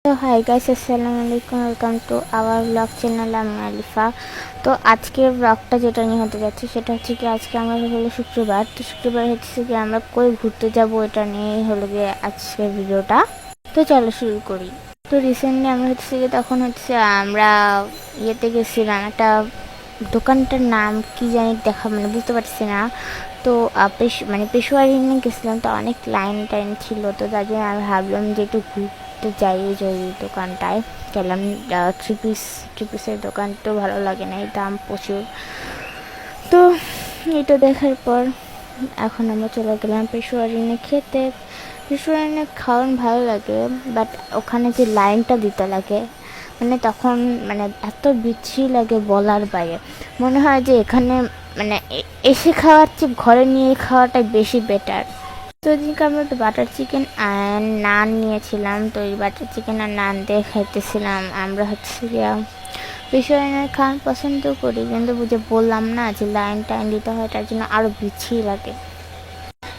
তো hi guys, আসসালামু আলাইকুম, welcome to our blog channel. আমি আলিফা। তো আজকের ব্লগটা যেটা নিয়ে হতে যাচ্ছে সেটা হচ্ছে কি, আজকে আমরা হলো শুক্রবার। তো শুক্রবার হচ্ছে কি আমরা কই ঘুরতে যাব, এটা নিয়ে হলো গিয়ে আজকের ভিডিওটা। তো চলো শুরু করি। তো রিসেন্টলি আমরা হচ্ছে কি, তখন হচ্ছে আমরা ইয়েতে গেছিলাম, একটা দোকানটার নাম কি জানি বুঝতে পারছি না। তো পেশোয়ারি নিয়ে গেছিলাম, তো অনেক লাইন টাইন ছিল, তো তার জন্য আমি ভাবলাম যে একটু ঘুরতে যাই ওই দোকানটায় গেলাম। থ্রি পিসের দোকান তো ভালো লাগে না, এই দাম প্রচুর। তো এটা দেখার পর এখন আমরা চলে গেলাম পেশোয়ারিনে খেতে। পেশোয়ারিনে খাওয়ান ভালো লাগে, বাট ওখানে যে লাইনটা দিতে লাগে, তখন এত বিচ্ছিরি লাগে বলার বাইরে। মনে হয় যে এখানে এসে খাওয়ার চেয়ে ঘরে নিয়ে খাওয়াটাই বেশি বেটার। তো ওদিনকে আমরা একটু বাটার চিকেন আর নান নিয়েছিলাম, তো এই বাটার চিকেন আর নান দিয়ে খাইতেছিলাম। আমরা হচ্ছে গিয়া পেশোয়ারিনের খাওয়ান পছন্দ করি, কিন্তু বুঝে বললাম না যে লাইন টাইন দিতে হয়, তার জন্য আরও বিচ্ছিরি লাগে।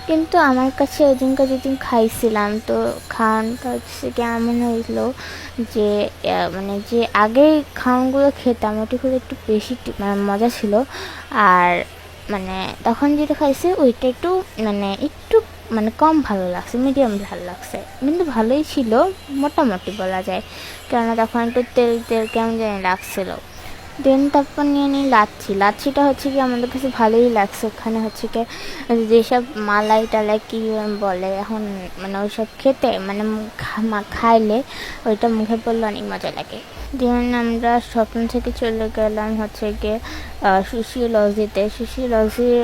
কিন্তু আমার কাছে ওদিনকে যেদিন খাইছিলাম, তো খাওয়ানটা হচ্ছে কেমন হয়েছিল যে যে আগে খাওয়ানগুলো খেতাম ওটি করে একটু বেশি মজা ছিল। আর তখন যেটা খাইছে ওইটা একটু একটু কম ভালো লাগছে, মিডিয়াম ভালো লাগছে, কিন্তু ভালোই ছিল মোটামুটি বলা যায়। কেননা তখন একটু তেল তেল কেমন জানি লাগছিলো। দেন তারপর নিয়ে নিই লাচ্ছিটা হচ্ছে কি আমাদের কাছে ভালোই লাগছে। ওখানে হচ্ছে কি যেসব মালাই টালাই কি বলে এখন, ওইসব খেতে খাইলে ওইটা মুখে পড়লে অনেক মজা লাগে। দেন আমরা স্বপ্ন থেকে চলে গেলাম হচ্ছে গিয়ে সুশি লজিতে। সুশি লজির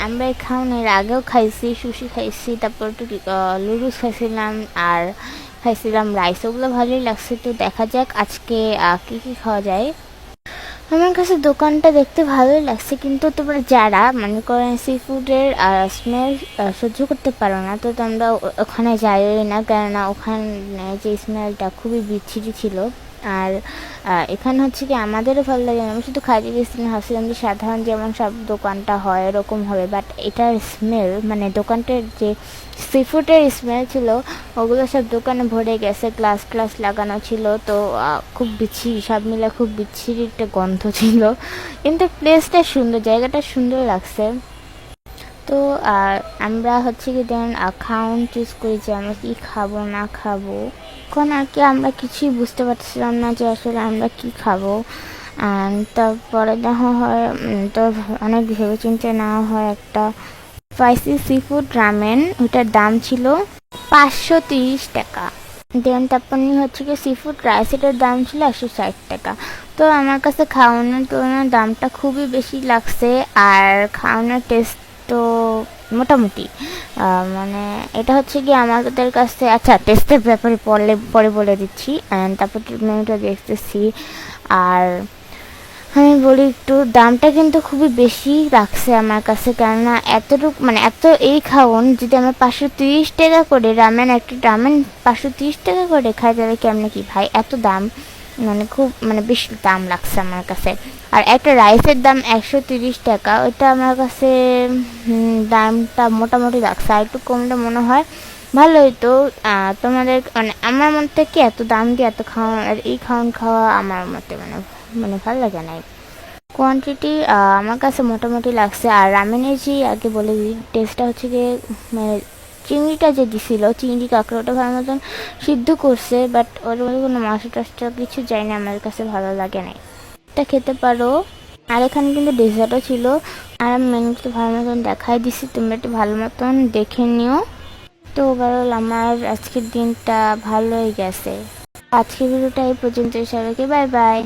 আমরা খাওয়ানোর আগেও খাইছি, সুশি খাইছি, তারপর একটু লুডুস খাইছিলাম আর খাইছিলাম রাইস, ওগুলো ভালোই লাগছে। তো দেখা যাক আজকে কী কী খাওয়া যায়। আমার কাছে দোকানটা দেখতে ভালোই লাগছে, কিন্তু তোমরা যারা মনে করেন সি ফুডের স্মেল সহ্য করতে পারো না, তো তোমরা ওখানে যাইও না, কেননা ওখানে যে স্মেলটা খুবই বিচ্ছিরি ছিল। আর এখানে হচ্ছে কি আমাদেরও ভালো লাগে না, আমি শুধু খাইতে গেছিলাম, ভাবছিলাম যে সাধারণ যেমন সব দোকানটা হয় এরকম হবে, বাট এটার স্মেল দোকানটার যে সি ফুডের স্মেল ছিল ওগুলো সব দোকানে ভরে গেছে, গ্লাস গ্লাস লাগানো ছিল। তো খুব বিচ্ছিরি, সব মিলে খুব বিচ্ছিরি একটা গন্ধ ছিল, কিন্তু প্লেসটা সুন্দর, জায়গাটা সুন্দর লাগছে। তো আমরা হচ্ছে কি দেন খাওয়ান চুজ করি যে আমরা কী খাবো না খাবো। এখন আর কি আমরা কিছুই বুঝতে পারছিলাম না যে আসলে আমরা কি খাবো। তারপরে দেখা হয়, তো অনেক ভেবে চিন্তে নেওয়া হয় একটা স্পাইসি সি ফুড রামেন, ওটার দাম ছিল 530 টাকা। দেন তারপর হচ্ছে কি সি ফুড রাইস, এটার দাম ছিল 160 টাকা। তো আমার কাছে খাওয়ানোর তুলনায় দামটা খুবই বেশি লাগছে, আর খাওয়ানোর টেস্ট তো মোটামুটি। এটা হচ্ছে কি আমাদের কাছে, আচ্ছা টেস্টের ব্যাপারে পরে বলে দিচ্ছি। তারপর মেনুটা দেখতেছি। আর আমি বলি একটু দামটা কিন্তু খুবই বেশি রাখছে আমার কাছে, কেননা এতটুকু এত এই খাওন যদি আমরা 530 টাকা করে একটা রামেন 530 টাকা করে খাই, তাহলে কেমনে কি ভাই, এত দাম খুব বেশি দাম লাগছে আমার কাছে। আর একটা রাইসের দাম 130 টাকা, ওইটা আমার কাছে দামটা মোটামুটি লাগছে, আর একটু কমলে মনে হয় ভালো হইতো। তোমাদের আমার মতে কি এত দাম দিয়ে এত খাওয়া, আর এই খাওয়া আমার মতে ভালো লাগে না। কোয়ান্টিটি আমার কাছে মোটামুটি লাগছে। আর রামেনের যে আগে বলে দিই টেস্টটা হচ্ছে গিয়ে চিংড়িটা যে দিছিল, চিংড়ি কাঁকড়া, ওটা ভালো মতন সিদ্ধ করছে, বাট ওর মধ্যে কোনো মশলা টশলা কিছু যায় না, আমার কাছে ভালো লাগে নাই। এটা খেতে পারো। আর এখানে কিন্তু ডেজার্টও ছিল, আর আমি মেনুটা ভালো মতন দেখাই দিছি, তোমরা একটু ভালো মতন দেখে নিও। তো ওভারঅল আমার আজকের দিনটা ভালোই গেছে। আজকের ভিডিওটা এই পর্যন্ত, সবাইকে বাই বাই।